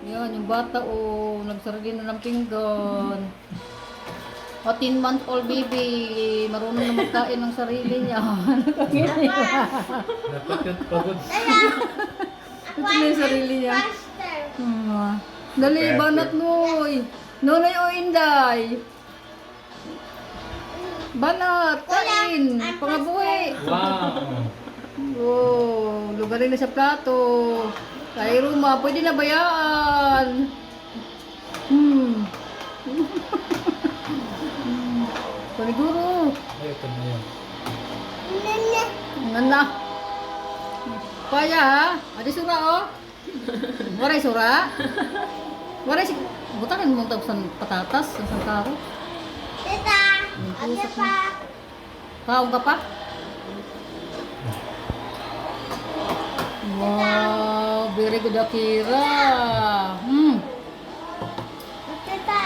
Yan, yung bata nagsarili na ng pinggan. O, 10-month-old baby, marunong na magkain ng sarili niya. Nakangiti ba? Dapat yun, pagod. Ito na yung sarili niya. Dali, banat noy. Nonoy o inday. Banat, kain. Pangabuhi. Wow! Oh, lugarin na sa plato. Kay Ruma, pwede na bayaan. Paniguro. Ay, ito na yun. Ngana. Paya ha? Adi sura oh. Waray sura. Waray si butakin mo tag san patatas, san karo. Tita, ano pa? Kaong ka pa? Wow, very good Akira. Tita,